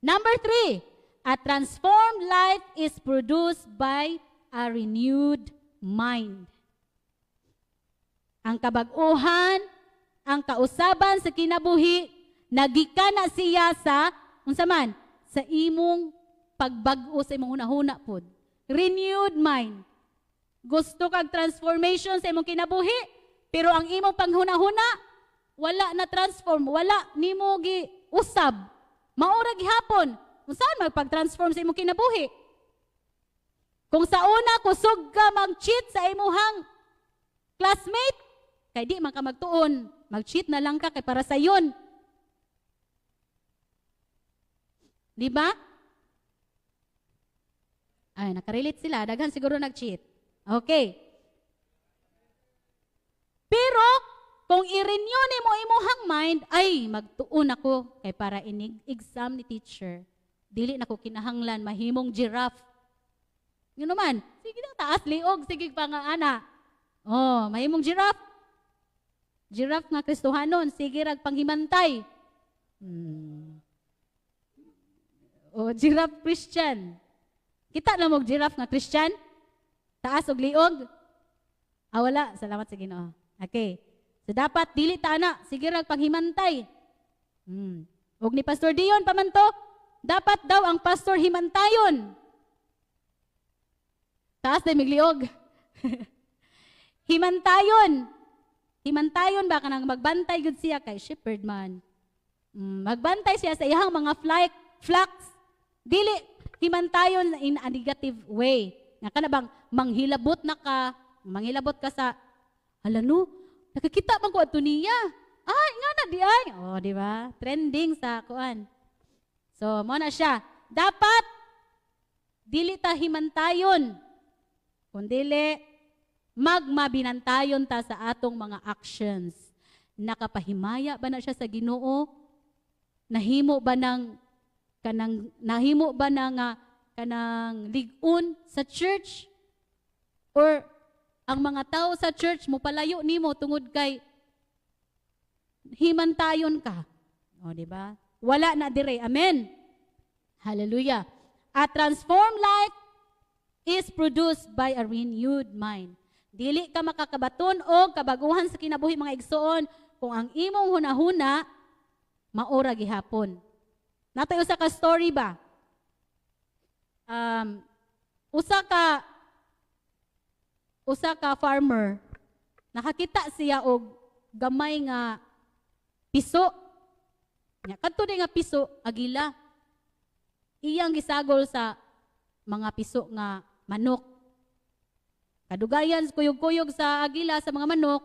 Number 3, a transformed life is produced by a renewed mind. Ang kabag-uhan, ang kausaban sa kinabuhi, nagikan na siya sa, unsa man, sa imong pagbag-o sa imong hunahuna pod. Renewed mind. Gusto kag transformation sa imong kinabuhi, pero ang imong panghunahuna, wala na transform, wala nimo gi usab. Maura gihapon. Unsaan magpag-transform sa imong kinabuhi? Kung sa una kusog ka mag-cheat sa imuhang classmate, kay di man ka magtuon, mag-cheat na lang ka kay para sa yon. Di ba? Ay, nakarelate sila. Daghan siguro nag-cheat. Okay. Pero, kung i-renew ni mo imuhang mind, ay, magtuon ako kay para inig exam ni teacher. Dili na ko kinahanglan, mahimong giraffe. Yun naman, sige na, taas, liog, sige pa nga, ana. Oh, mahimong giraffe. Giraffe nga Kristohanon, sige rag panghimantay. O giraffe Christian. Kita na mo giraffe nga Christian? Taas og liog? Ah, wala. Salamat sa Ginoo. Okay. So dapat dili ta na, sige rag panghimantay. Og ni Pastor Dion pamanto, dapat daw ang pastor himantayon. Taas na migliog. Himantayon. Himantayon ba kanang magbantay gud siya kay shepherd man. Magbantay siya sa iyang mga flocks. Dili himantayon in a negative way. Nga kana bang manghilabot ka sa hala no, nakakita man ko adto niya. Ay, nga na di ay. Oh, di ba? Trending sa kuan. So, mo na siya. Dapat dili ta himantayon. Kundili magmabinantayon ta sa atong mga actions. Nakapahimaya ba na siya sa Ginoo? Nahimo ba kanang ligon sa church? Or ang mga tao sa church mo palayo nimo tungod kay himantayon ka? O, di ba? Wala na dire. Amen. Hallelujah. A transformed life is produced by a renewed mind. Dili ka makakabaton o kabaguhan sa kinabuhi mga igsoon kung ang imong hunahuna maura gihapon. Natay usa ka story ba? Usa ka farmer, nakakita siya og gamay nga piso. Nya kadto nga piso agila. Iyang gisagol sa mga piso nga manok. Kadugayan kuyog-kuyog sa agila sa mga manok,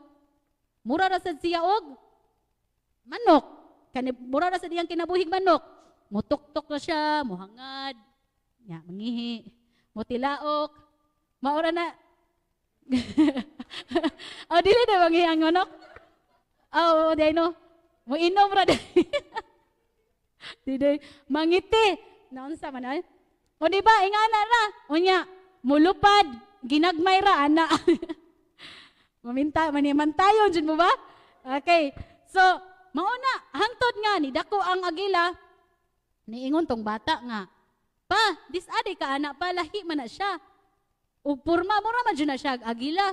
mura ra sad siya og manok. Kani mura ra sad iyang kinabuhig manok. Mutok-tok na siya, muhangad, nya mangihi, mutilaok, maura na. Oh, dili na mangihi ang manok. Oh, day no. Mo inom ra day. Dili mangiti. Naunsa man ay? O di ba ingana ra? Unya, mulupad. Ginagmay ra, ana. Manimantayon, dyan mo ba? Okay. So, mauna, hangtod nga, ni dako ang agila, niingon tong bata nga, pa, disadi ka, ana, pa, lahi man na siya. O purma, mura man dyan na siya, agila.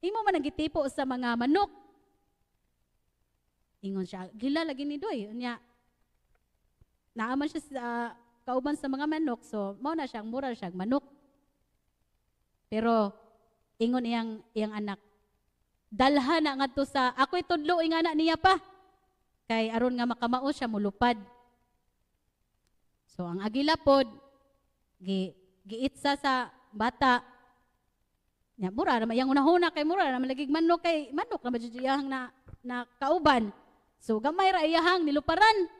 Imo man nagitipo sa mga manok. Ingon siya, agila lagi ni Doy. Unya, naaman siya sa kauban sa mga manok, so, mauna siyang, mura siyang manok. Pero ingon iyang anak, dalha na ngadto sa ako'y tudlo ing anak niya pa. Kay aron nga makamao siya mulupad. So ang agila pod giitsa sa bata. Nya mura ra iyang unahuna kay mura ra malagig manok kay manok na madjud iyang na kauban. So gamay ra iyang niluparan.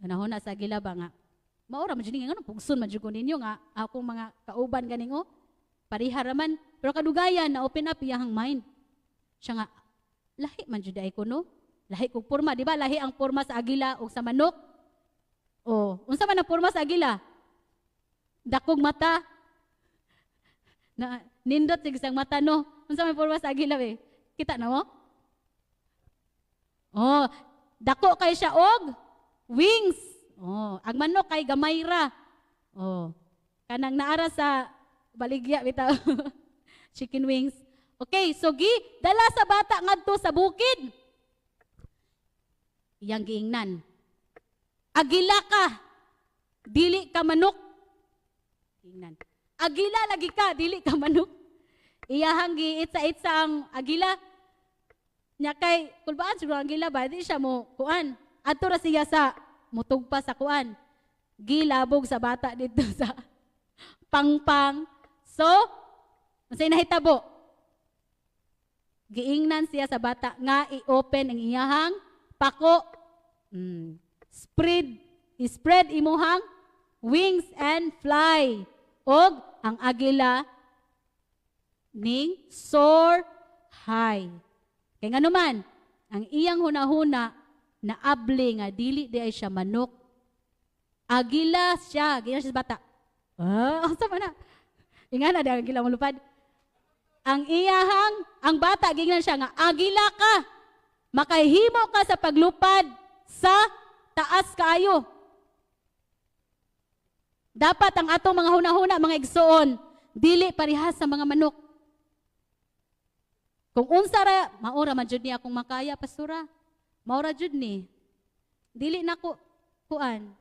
Unahuna sa agila ba nga maura man jud nga pugson man jud ko ninyo nga akong mga kauban ganing pariha raman pero kadugayan na open up iyang mind. Siya nga lahi man jud ay kuno. Lahi kog porma, di ba? Lahi ang porma sa agila o sa manok. Oh, unsa man ang porma sa agila? Dakog mata. Na nindot sig sang mata no. Unsa man porma sa agila be? Kita na mo? Oh, dako kay siya og wings. Oh, ang manok kay gamay ra. Oh, kanang naara sa baligya bitaw. Chicken wings. Okay, so dala sa bata ngadto sa bukid. Iyang giingnan. Agila ka, dili ka manok. Ingnan. Agila lagi ka, dili ka manok. Iyahang giitsa-itsa ang agila. Nya kay kulbaan siguro ang agila ba di siya mo kuan. Adto ra siya sa mutugpa sa kuan. Gilabog sa bata dito sa pangpang. So, unsay nahitabo? Giingnan siya sa bata nga i-open ang iyahang pako. Spread imuhang wings and fly. Og ang agila ning soar high. Kay nga naman, ang iyang hunahuna na abli nga dili di ay siya manok. Agila siya, gina siya sa bata. Asa man na? Ingana di ang agila malupad. Ang bata gingnan siya nga, agila ka. Makahimo ka sa paglupad sa taas kaayo. Dapat ang atong mga hunahuna, mga igsoon, dili parihas sa mga manok. Kung unsa ra, maura man jud ni akong makaya, pastora. Maura jud ni. Dili na ko kuan.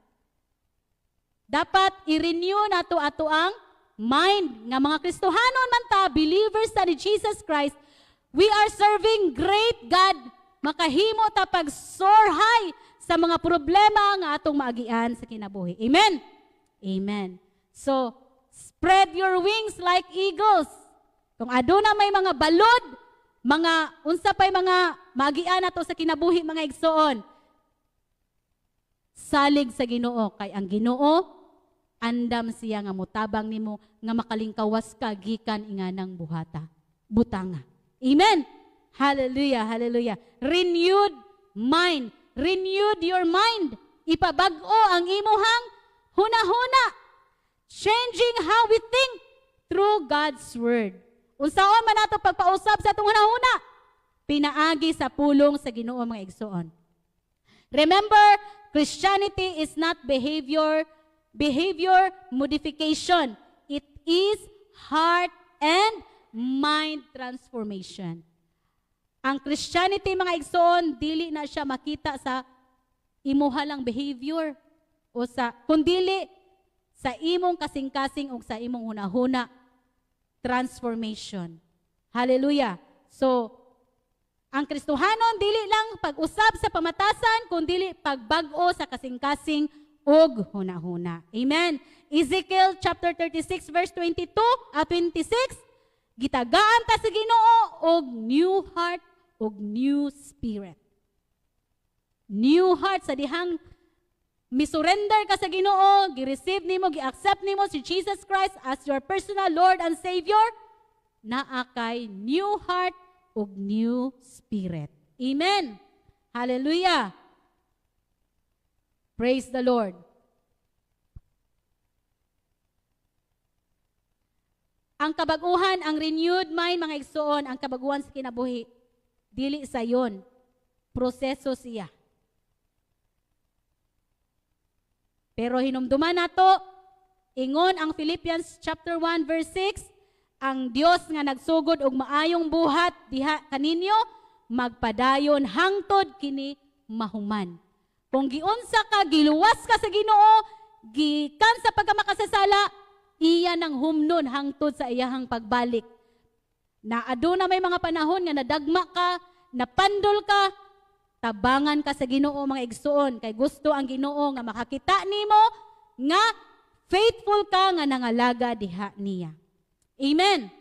Dapat i-renew nato ato ang mind nga mga Kristohanon man ta, believers ta ni Jesus Christ. We are serving great God. Makahimo ta pag soar high sa mga problema nga atong maagian sa kinabuhi. Amen. Amen. So, spread your wings like eagles. Kung aduna may mga balod, mga unsa pay mga maagian nato sa kinabuhi mga igsoon. Salig sa Ginoo kay ang Ginoo andam siya nga mutabang nimo nga makalingkawas ka gikan inganang butanga. Amen. Hallelujah, hallelujah. Renewed mind. Renewed your mind. Ipabag-o ang imuhang hunahuna. Changing how we think through God's Word. Unsaon man nato pagpausab sa atong hunahuna? Pinaagi sa pulong sa Ginoo mga igsoon. Remember, Christianity is not behavior modification. It is heart and mind transformation. Ang Christianity mga igsoon, dili na siya makita sa imuhalang behavior o sa kundili sa imong kasing-kasing o sa imong hunahuna transformation. Hallelujah. So, ang Kristohanon dili lang pag-usab sa pamatasan kundi pagbag-o sa kasing-kasing og hunahuna. Amen. Ezekiel chapter 36 verse 22 at 26, gitagaan ta sa Ginoo og new heart og new spirit. New heart sa dihang misurrender ka sa Ginoo, gi-receive nimo, gi-accept nimo si Jesus Christ as your personal Lord and Savior, naa kay new heart ug new spirit. Amen. Hallelujah. Praise the Lord. Ang kabag-uhan, ang renewed mind, mga igsoon, ang kabaguhan sa kinabuhi, dili sa yon. Proseso siya. Pero hinumduman nato, ingon ang Philippians chapter 1 verse 6, ang Dios nga nagsugod og maayong buhat diha kaninyo, magpadayon hangtod kini mahuman. Kung giunsa ka, giluwas ka sa Ginoo, gikan sa pagkamakasasala, iya nang humnon hangtod sa iyahang pagbalik. Na aduna may mga panahon nga nadagma ka, napandol ka, tabangan ka sa Ginoo mga igsuon, kay gusto ang Ginoo nga makakita nimo nga faithful ka nga nangalaga diha niya. Amen.